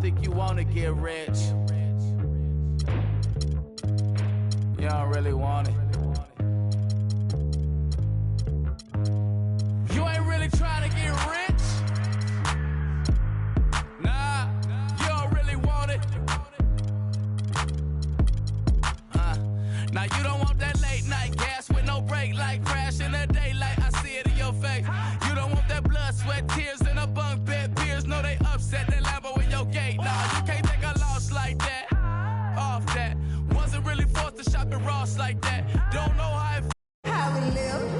think you wanna get rich. You don't really want it. You ain't really trying to get rich. Nah, you don't really want it. Now you don't want that late night gas with no break, like crash in the daylight. I see it in your face. You don't want that blood, sweat, tears in a bunk bed. Peers know they upset that Lambo in your gate. Nah, you can't take a loss like that. Off that. Wasn't really forced to shop at Ross like that. Don't know how we live.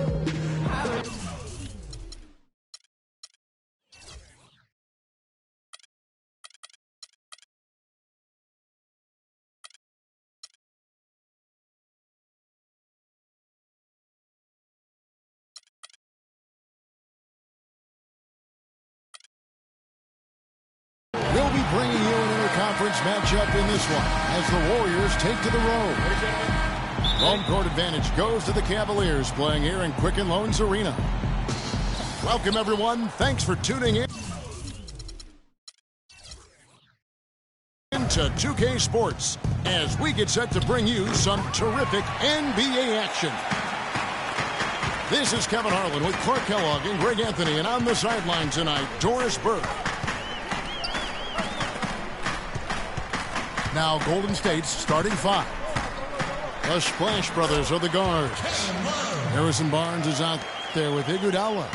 We'll be bringing you an interconference matchup in this one as the Warriors take to the road. Home court advantage goes to the Cavaliers playing here in Quicken Loans Arena. Welcome, everyone. Thanks for tuning in to 2K Sports as we get set to bring you some terrific NBA action. This is Kevin Harlan with Clark Kellogg and Greg Anthony, and on the sideline tonight, Doris Burke. Now Golden State's starting five. The Splash Brothers are the guards. Harrison Barnes is out there with Iguodala.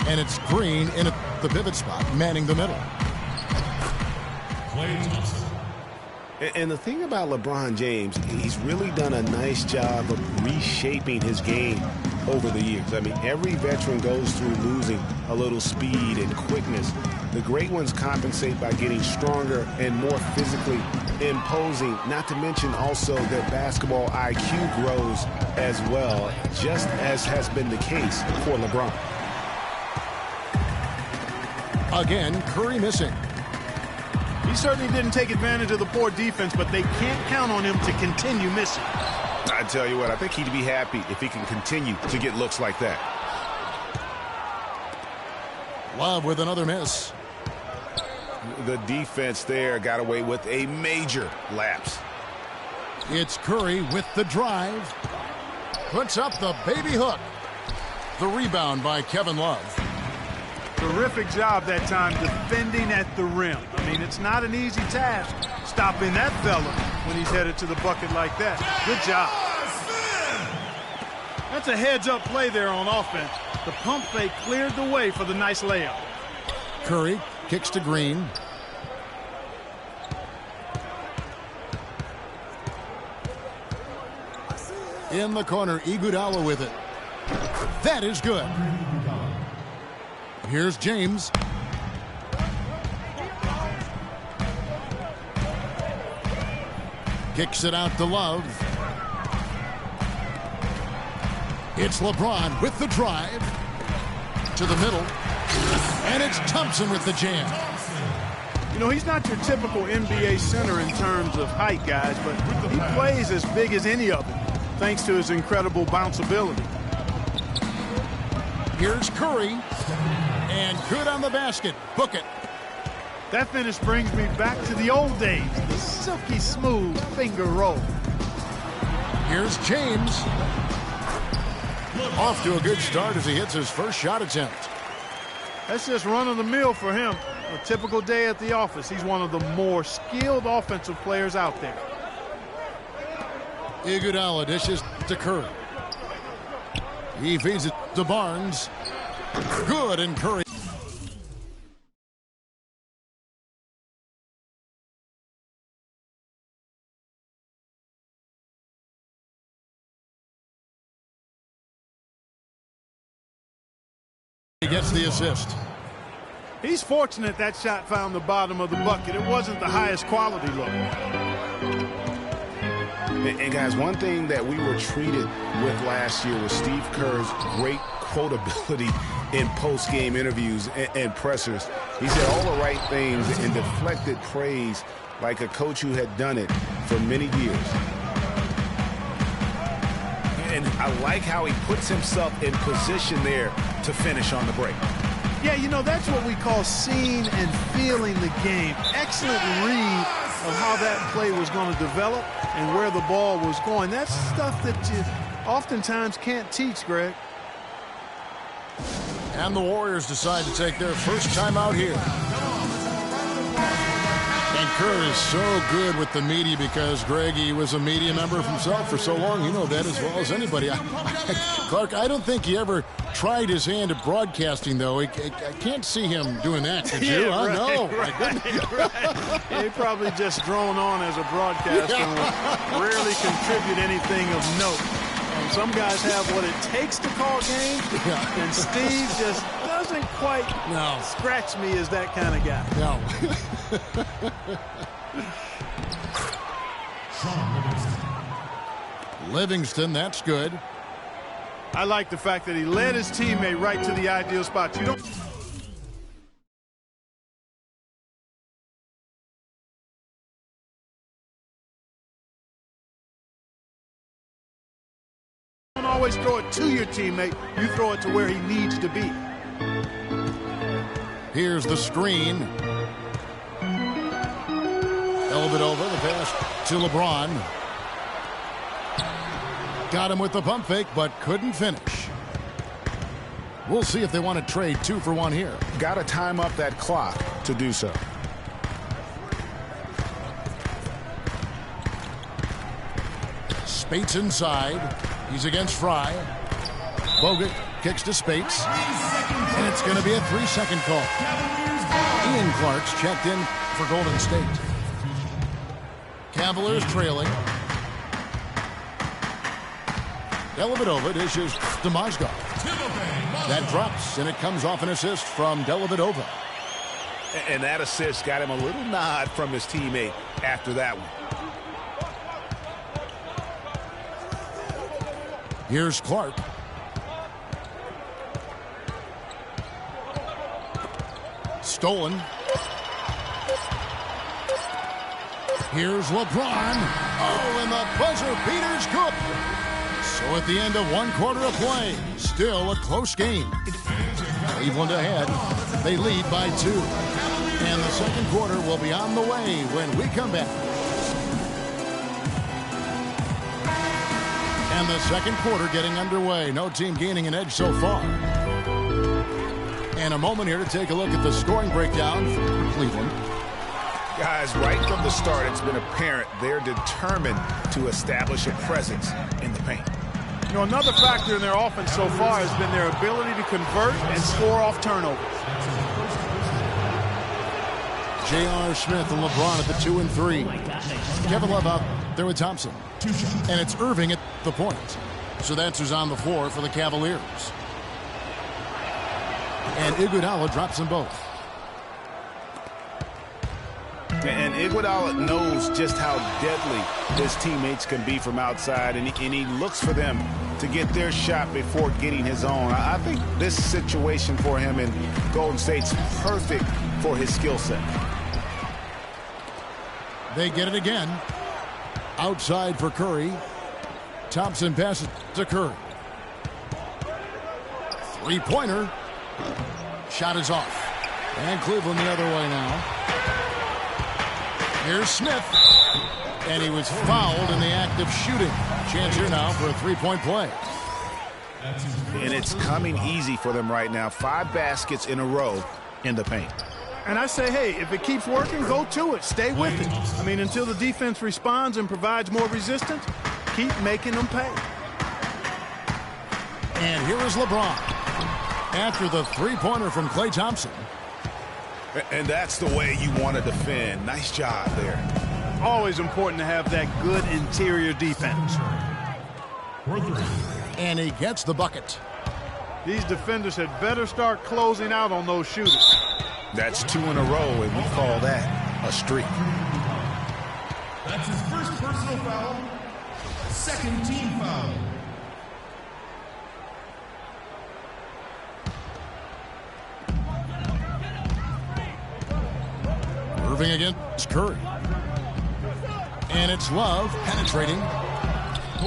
And it's Green in the pivot spot, manning the middle. And the thing about LeBron James, he's really done a nice job of reshaping his game over the years. I mean, every veteran goes through losing a little speed and quickness. The great ones compensate by getting stronger and more physically imposing, not to mention also their basketball IQ grows as well, just as has been the case for LeBron. Again, Curry missing. He certainly didn't take advantage of the poor defense, but they can't count on him to continue missing. I tell you what, I think he'd be happy if he can continue to get looks like that. Love with another miss. The defense there got away with a major lapse. It's Curry with the drive. Puts up the baby hook. The rebound by Kevin Love. Terrific job that time defending at the rim. I mean, it's not an easy task stopping that fella when he's headed to the bucket like that. Good job. That's a heads-up play there on offense. The pump fake cleared the way for the nice layup. Curry kicks to Green. In the corner, Iguodala with it. That is good. Here's James. Kicks it out to Love. It's LeBron with the drive. To the middle. And it's Thompson with the jam. You know, he's not your typical NBA center in terms of height, guys, but he plays as big as any of them, thanks to his incredible bounceability. Here's Curry. And good on the basket. Book it. That finish brings me back to the old days, the silky smooth finger roll. Here's James. Off to a good start as he hits his first shot attempt. That's just run-of-the-mill for him. A typical day at the office. He's one of the more skilled offensive players out there. Iguodala dishes to Curry. He feeds it to Barnes. Good, and Curry gets the assist. He's fortunate that shot found the bottom of the bucket. It wasn't the highest quality look. And guys, one thing that we were treated with last year was Steve Kerr's great quotability in post-game interviews and pressers. He said all the right things and deflected praise like a coach who had done it for many years. And I like how he puts himself in position there to finish on the break. Yeah, you know, that's what we call seeing and feeling the game. Excellent read of how that play was going to develop and where the ball was going. That's stuff that you oftentimes can't teach, Greg. And the Warriors decide to take their first time out here. And Kerr is so good with the media because, Greg, he was a media member himself for so long. You know that as well as anybody. Clark, I don't think he ever tried his hand at broadcasting, though. I can't see him doing that, could you? Yeah, right, No. Right. Yeah, he probably just drone on as a broadcaster and will rarely contribute anything of note. Some guys have what it takes to call games, and Steve just doesn't quite scratch me as that kind of guy. No. Livingston, that's good. I like the fact that he led his teammate right to the ideal spot. You don't always throw it to your teammate. You throw it to where he needs to be. Here's the screen. Dellavedova, the pass to LeBron. Got him with the pump fake, but couldn't finish. We'll see if they want to trade 2 for 1 here. Got to time up that clock to do so. Spates inside. He's against Fry. Bogut kicks to Spates. And it's going to be a 3-second call. Ian Clark's checked in for Golden State. Cavaliers trailing. Dellavedova dishes to Mozgov. That drops, and it comes off an assist from Dellavedova. And that assist got him a little nod from his teammate after that one. Here's Clark. Stolen. Here's LeBron. Oh, and the buzzer beater's good. So at the end of 1 quarter of play, still a close game. Cleveland ahead. They lead by 2. And the second quarter will be on the way when we come back. And the second quarter getting underway. No team gaining an edge so far. And a moment here to take a look at the scoring breakdown for Cleveland. Guys, right from the start, it's been apparent they're determined to establish a presence in the paint. You know, another factor in their offense so far has been their ability to convert and score off turnovers. J.R. Smith and LeBron at the 2 and 3. Kevin Love out there with Thompson. And it's Irving at the point. So that's who's on the floor for the Cavaliers. And Iguodala drops them both. And Iguodala knows just how deadly his teammates can be from outside, and he looks for them to get their shot before getting his own. I think this situation for him in Golden State's perfect for his skill set. They get it again. Outside for Curry. Thompson passes to Curry. 3-pointer. Shot is off. And Cleveland the other way now. Here's Smith. And he was fouled in the act of shooting. Chance here now for a 3-point play. And it's coming easy for them right now. 5 baskets in a row in the paint. And I say, hey, if it keeps working, go to it. Stay with it. I mean, until the defense responds and provides more resistance, keep making them pay. And here is LeBron. After the 3-pointer from Klay Thompson. And that's the way you want to defend. Nice job there. Always important to have that good interior defense. And he gets the bucket. These defenders had better start closing out on those shooters. That's 2 in a row, and we call that a streak. That's his first personal foul. Second team foul. Irving against Curry. And it's Love penetrating.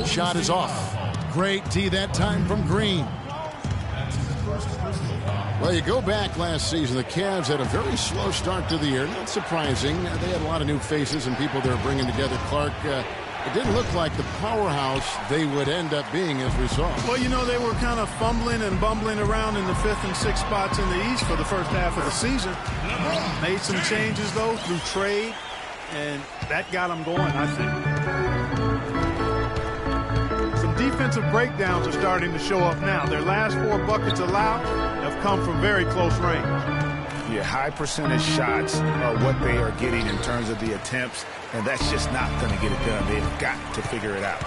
Shot is off. Great D that time from Green. Well, you go back last season, the Cavs had a very slow start to the year. Not surprising. They had a lot of new faces and people they were bringing together. Clark, it didn't look like the powerhouse they would end up being, as we saw. Well, you know, they were kind of fumbling and bumbling around in the 5th and 6th spots in the East for the first half of the season. Made some changes, though, through trade, and that got them going, I think. Some defensive breakdowns are starting to show up now. Their last 4 buckets allowed have come from very close range. Yeah, high percentage shots are what they are getting in terms of the attempts, and that's just not going to get it done. They've got to figure it out.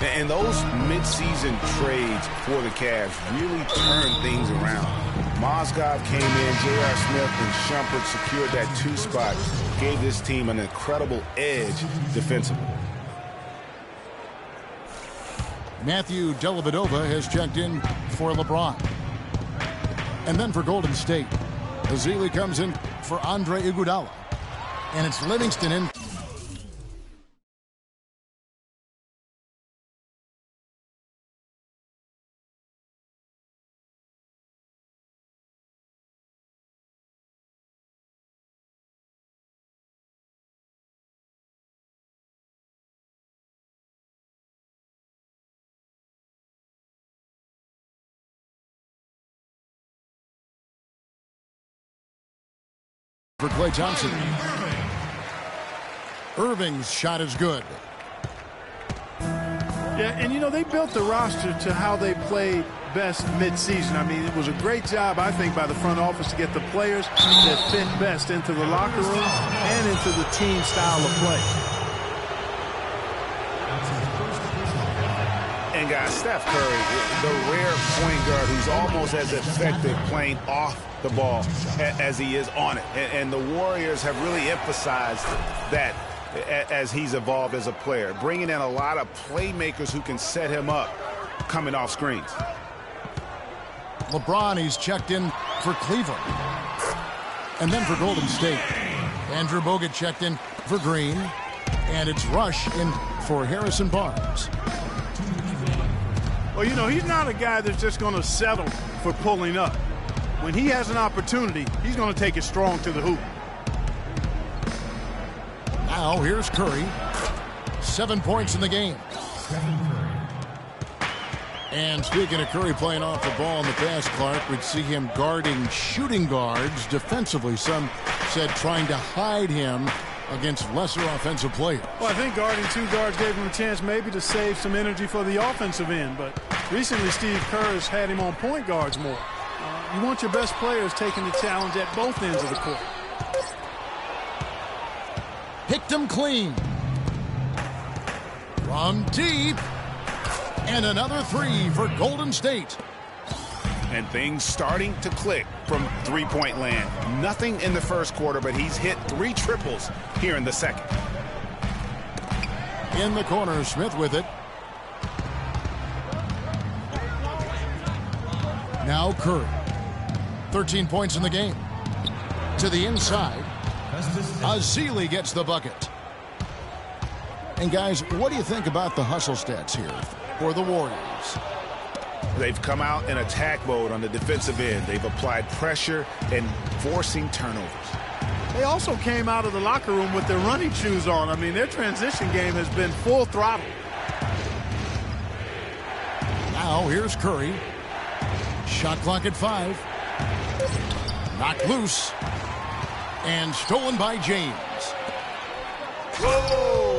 And those mid-season trades for the Cavs really turned things around. Mozgov came in, J.R. Smith and Shumpert secured that 2 spot, gave this team an incredible edge defensively. Matthew Dellavedova has checked in for LeBron. And then for Golden State, Azili comes in for Andre Iguodala. And it's Livingston in. For Klay Thompson. Irving's shot is good. Yeah, and you know, they built the roster to how they played best mid-season. I mean, it was a great job, I think, by the front office to get the players that fit best into the locker room and into the team style of play. And guys, Steph Curry, the rare point guard who's almost as effective playing off the ball as he is on it. And the Warriors have really emphasized that as he's evolved as a player, bringing in a lot of playmakers who can set him up coming off screens. LeBron, he's checked in for Cleveland. And then for Golden State, Andrew Bogut checked in for Green. And it's Rush in for Harrison Barnes. Well, you know, he's not a guy that's just going to settle for pulling up. When he has an opportunity, he's going to take it strong to the hoop. Now, here's Curry. 7 points in the game. And speaking of Curry playing off the ball in the past, Clark, we'd see him guarding shooting guards defensively. Some said trying to hide him against lesser offensive players. Well, I think guarding 2 guards gave him a chance maybe to save some energy for the offensive end. But recently, Steve Kerr has had him on point guards more. You want your best players taking the challenge at both ends of the court. Picked him clean. From deep. And another 3 for Golden State. And things starting to click from three-point land. Nothing in the first quarter, but he's hit 3 triples here in the second. In the corner, Smith with it. Now Curry. 13 points in the game. To the inside. Azili gets the bucket. And guys, what do you think about the hustle stats here for the Warriors? They've come out in attack mode on the defensive end. They've applied pressure and forcing turnovers. They also came out of the locker room with their running shoes on. I mean, their transition game has been full throttle. Now here's Curry. Shot clock at 5. Knocked loose. And stolen by James. Whoa!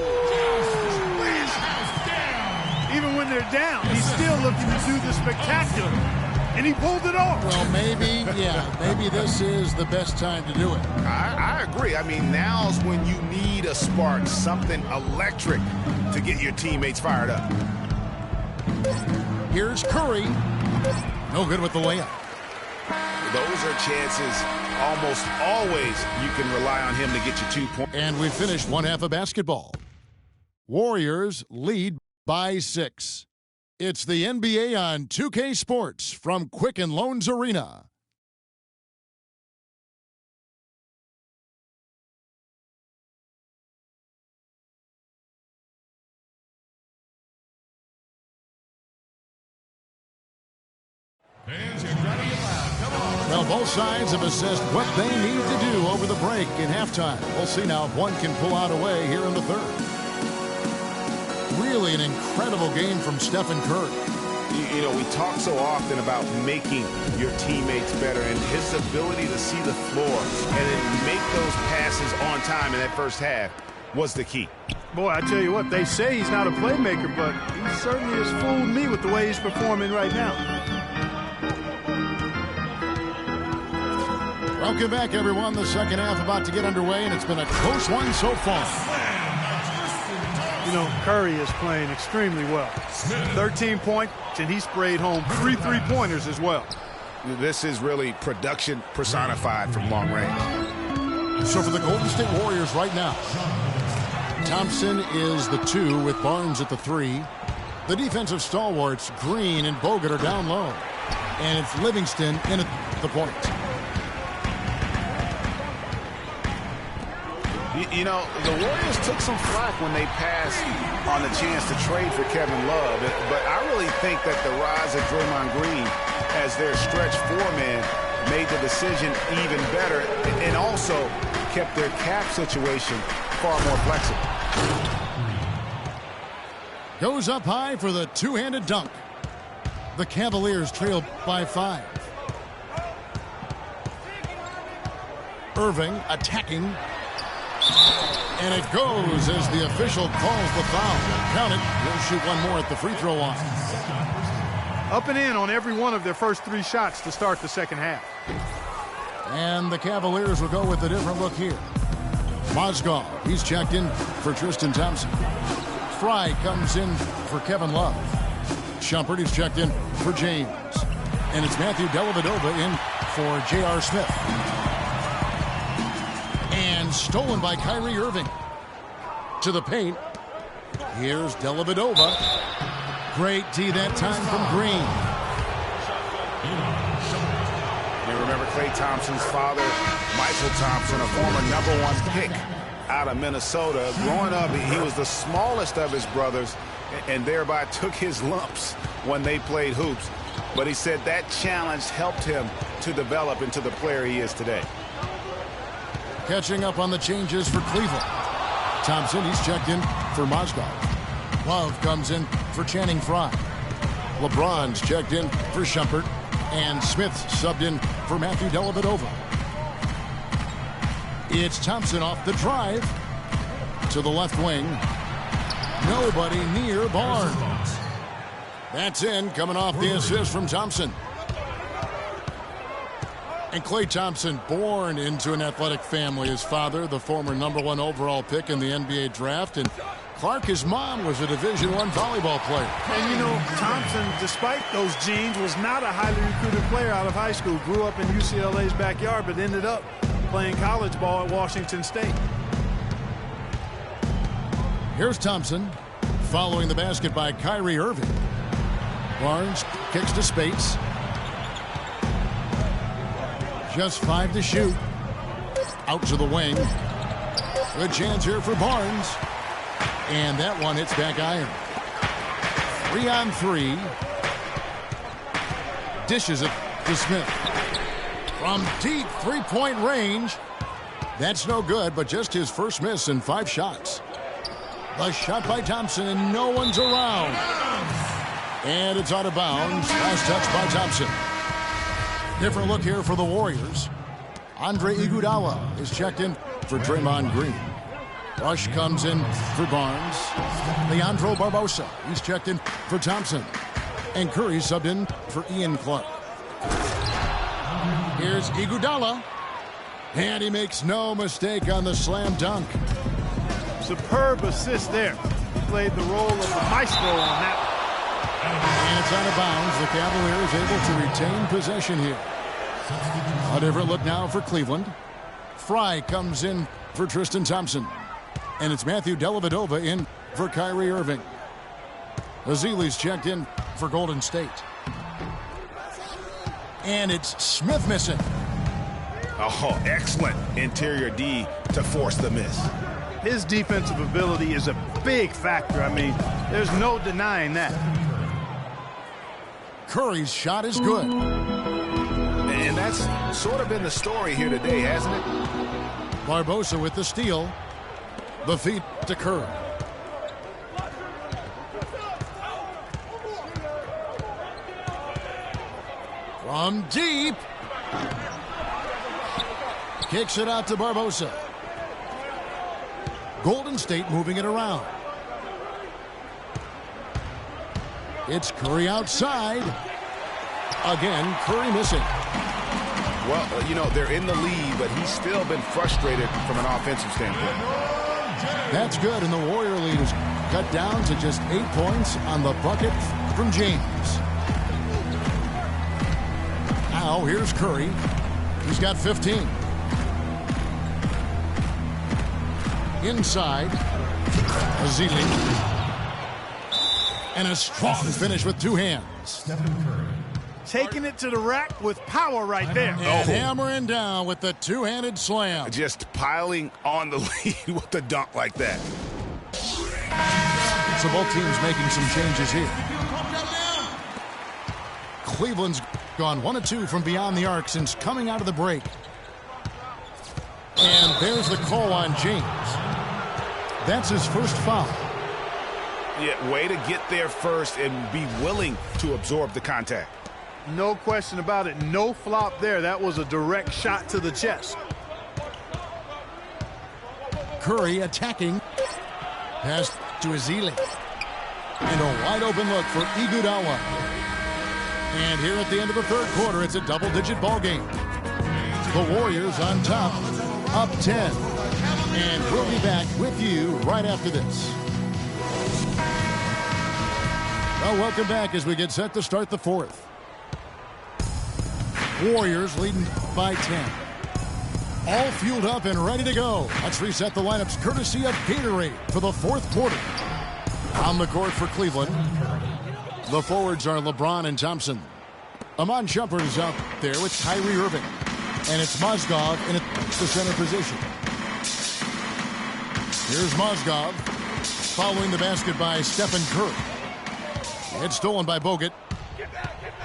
Even when they're down, he's still looking to do the spectacular. And he pulled it off. Well, maybe this is the best time to do it. I agree. I mean, now's when you need a spark, something electric to get your teammates fired up. Here's Curry. No good with the layup. Those are chances almost always you can rely on him to get you 2 points. And we finished one half of basketball. Warriors lead by 6. It's the NBA on 2K Sports from Quicken Loans Arena. Well, both sides have assessed what they need to do over the break in halftime. We'll see now if one can pull out a way here in the third. Really an incredible game from Stephen Curry. You know, we talk so often about making your teammates better, and his ability to see the floor and then make those passes on time in that first half was the key. Boy, I tell you what, they say he's not a playmaker, but he certainly has fooled me with the way he's performing right now. Welcome back, everyone. The second half about to get underway, and it's been a close one so far. You know, Curry is playing extremely well. 13 points, and he sprayed home 3 3-pointers as well. This is really production personified from long range. So for the Golden State Warriors right now, Thompson is the 2 with Barnes at the 3. The defensive stalwarts, Green and Bogut, are down low. And it's Livingston in at the point. You know, the Warriors took some flack when they passed on the chance to trade for Kevin Love. But I really think that the rise of Draymond Green as their stretch four-man made the decision even better and also kept their cap situation far more flexible. Goes up high for the two-handed dunk. The Cavaliers trail by 5. Irving attacking. And it goes as the official calls the foul. Count it. He'll shoot one more at the free throw line. Up and in on every one of their first 3 shots to start the second half. And the Cavaliers will go with a different look here. Mozgov, he's checked in for Tristan Thompson. Fry comes in for Kevin Love. Shumpert, he's checked in for James. And it's Matthew Dellavedova in for J.R. Smith. And stolen by Kyrie Irving. To the paint. Here's Dellavedova. Great D that time from Green. You remember Klay Thompson's father, Michael Thompson, a former #1 pick out of Minnesota. Growing up, he was the smallest of his brothers and thereby took his lumps when they played hoops. But he said that challenge helped him to develop into the player he is today. Catching up on the changes for Cleveland. Thompson, he's checked in for Mozgov. Love comes in for Channing Frye. LeBron's checked in for Shumpert. And Smith subbed in for Matthew Dellavedova. It's Thompson off the drive. To the left wing. Nobody near Barnes. That's in, coming off the assist from Thompson. And Klay Thompson, born into an athletic family. His father, the former #1 overall pick in the NBA draft. And Clark, his mom, was a Division I volleyball player. And, you know, Thompson, despite those genes, was not a highly recruited player out of high school. Grew up in UCLA's backyard, but ended up playing college ball at Washington State. Here's Thompson, following the basket by Kyrie Irving. Barnes kicks to Spates. Just 5 to shoot. Out to the wing. Good chance here for Barnes. And that one hits back iron. 3 on 3. Dishes it to Smith. From deep three-point range. That's no good, but just his first miss in 5 shots. The shot by Thompson, and no one's around. And it's out of bounds. Last touch by Thompson. Different look here for the Warriors. Andre Iguodala is checked in for Draymond Green. Rush comes in for Barnes. Leandro Barbosa, he's checked in for Thompson. And Curry subbed in for Ian Clark. Here's Iguodala. And he makes no mistake on the slam dunk. Superb assist there. He played the role of the maestro on that. And it's out of bounds. The Cavaliers able to retain possession here. A different look now for Cleveland. Fry comes in for Tristan Thompson. And it's Matthew Dellavedova in for Kyrie Irving. Azili's checked in for Golden State. And it's Smith missing. Oh, excellent interior D to force the miss. His defensive ability is a big factor. I mean, there's no denying that. Curry's shot is good. And that's sort of been the story here today, hasn't it? Barbosa with the steal. The feed to Curry. From deep. Kicks it out to Barbosa. Golden State moving it around. It's Curry outside. Again, Curry missing. Well, you know, they're in the lead, but he's still been frustrated from an offensive standpoint. That's good, and the Warrior lead is cut down to just 8 points on the bucket from James. Now, here's Curry. He's got 15. Inside, Azili. And a strong finish with two hands. Taking it to the rack with power right there. And hammering down with the two-handed slam. Just piling on the lead with a dunk like that. So both teams making some changes here. Cleveland's gone 1 of 2 from beyond the arc since coming out of the break. And there's the call on James. That's his first foul. Yeah, way to get there first and be willing to absorb the contact. No question about it. No flop there. That was a direct shot to the chest. Curry attacking. Pass to Azili. And a wide open look for Iguodala. And here at the end of the third quarter, it's a double-digit ball game. The Warriors on top, up 10. And we'll be back with you right after this. Well, welcome back as we get set to start the fourth. Warriors leading by 10. All fueled up and ready to go. Let's reset the lineups courtesy of Gatorade for the fourth quarter. On the court for Cleveland, the forwards are LeBron and Thompson. Amon Shumpert is out there with Kyrie Irving. And it's Mozgov in the center position. Here's Mozgov following the basket by Stephen Curry. It's stolen by Bogut.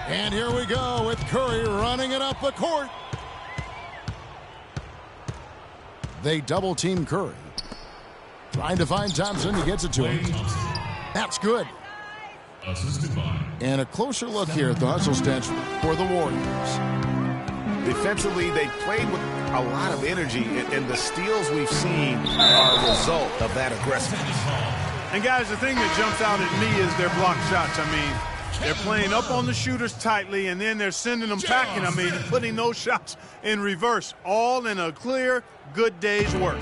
And here we go with Curry running it up the court. They double-team Curry. Trying to find Thompson. He gets it to him. That's good. And a closer look here at the hustle stats for the Warriors. Defensively, they played with a lot of energy, and the steals we've seen are a result of that aggressiveness. And guys, the thing that jumps out at me is their block shots. I mean, they're playing up on the shooters tightly, and then they're sending them packing. I mean, putting those shots in reverse, all in a clear, good day's work.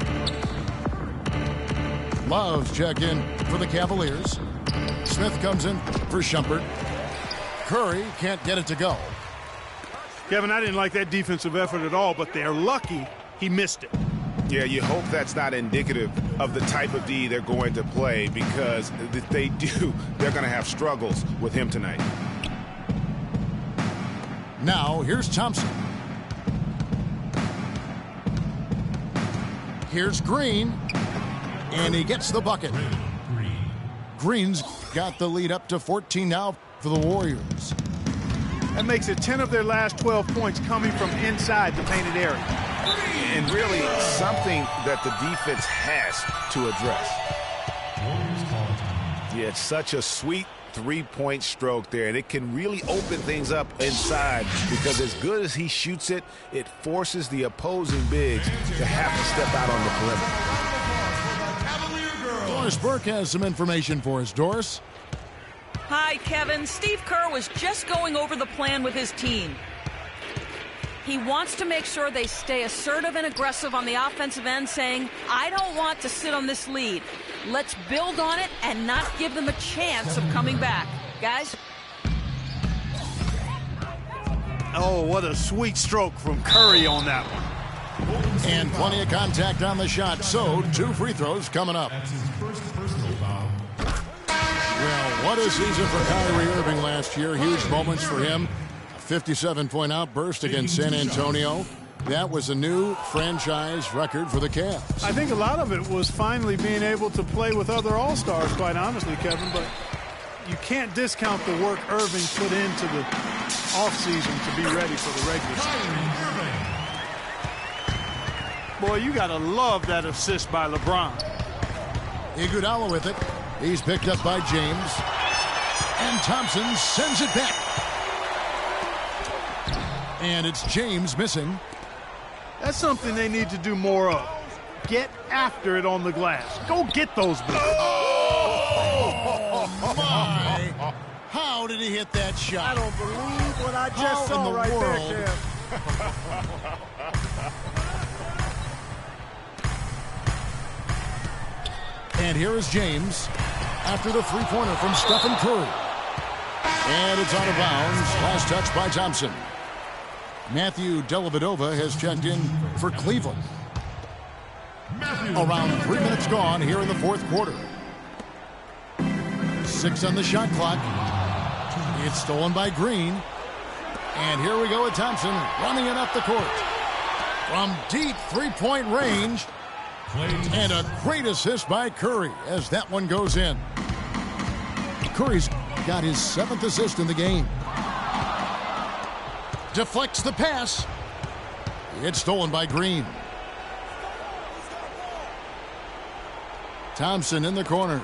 Love's check in for the Cavaliers. Smith comes in for Shumpert. Curry can't get it to go. Kevin, I didn't like that defensive effort at all, but they're lucky he missed it. Yeah, you hope that's not indicative of the type of D they're going to play, because if they do, they're going to have struggles with him tonight. Now, here's Thompson. Here's Green. And he gets the bucket. Green's got the lead up to 14 now for the Warriors. That makes it 10 of their last 12 points coming from inside the painted area. And really something that the defense has to address. Yeah, it's such a sweet three-point stroke there, and it can really open things up inside, because as good as he shoots it, it forces the opposing bigs to have to step out on the perimeter. Doris Burke has some information for us. Doris? Hi, Kevin. Steve Kerr was just going over the plan with his team. He wants to make sure they stay assertive and aggressive on the offensive end, saying, I don't want to sit on this lead. Let's build on it and not give them a chance of coming back. Guys? Oh, what a sweet stroke from Curry on that one. And plenty of contact on the shot, so 2 free throws coming up. Well, what a season for Kyrie Irving last year. Huge moments for him. 57-point outburst against San Antonio. That was a new franchise record for the Cavs. I think a lot of it was finally being able to play with other All-Stars, quite honestly, Kevin. But you can't discount the work Irving put into the offseason to be ready for the regular season. Boy, you got to love that assist by LeBron. Iguodala with it. He's picked up by James. And Thompson sends it back. And it's James missing. That's something they need to do more of. Get after it on the glass. Go get those balls. Oh, my. How did he hit that shot? I don't believe what I just saw right there, Kev. And here is James after the three-pointer from Stephen Curry. And it's out of bounds. Last touch by Thompson. Matthew Dellavedova has checked in for Cleveland. Around 3 minutes gone here in the fourth quarter. 6 on the shot clock. It's stolen by Green. And here we go with Thompson running it up the court. From deep three-point range. And a great assist by Curry as that one goes in. Curry's got his 7th assist in the game. Deflects the pass. It's stolen by Green. Thompson in the corner.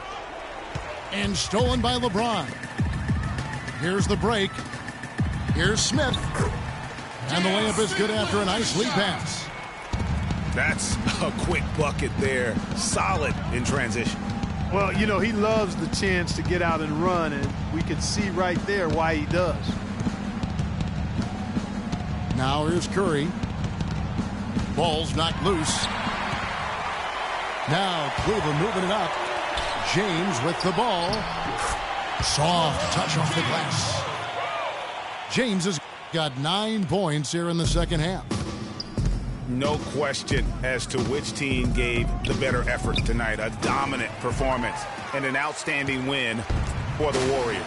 And stolen by LeBron. Here's the break. Here's Smith. And the layup is good after a nice lead pass. That's a quick bucket there. Solid in transition. Well, you know, he loves the chance to get out and run, and we can see right there why he does. Now here's Curry. Ball's not loose. Now Cleveland moving it up. James with the ball. Soft touch off the glass. James has got 9 points here in the second half. No question as to which team gave the better effort tonight. A dominant performance and an outstanding win for the Warriors.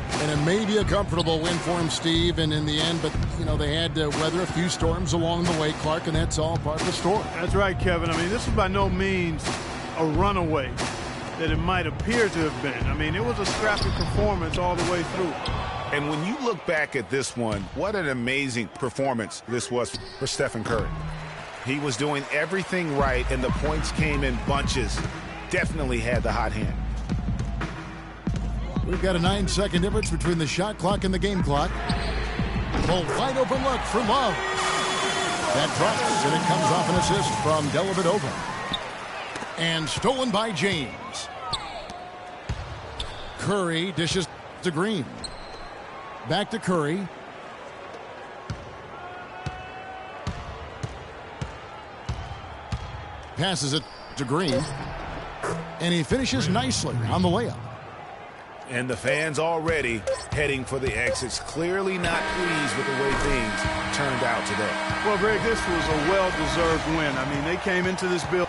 And it may be a comfortable win for him, Steve, and in the end, but, you know, they had to weather a few storms along the way, Clark, and that's all part of the story. That's right, Kevin. I mean, this is by no means a runaway that it might appear to have been. I mean, it was a scrappy performance all the way through. And when you look back at this one, what an amazing performance this was for Stephen Curry. He was doing everything right, and the points came in bunches. Definitely had the hot hand. We've got a 9-second difference between the shot clock and the game clock. The wide open look for Love. That drops, and it comes off an assist from Dellavedova. And stolen by James. Curry dishes to Green. Back to Curry. Passes it to Green. And he finishes nicely on the layup. And the fans already heading for the exits. Clearly not pleased with the way things turned out today. Well, Greg, this was a well-deserved win. I mean, they came into this building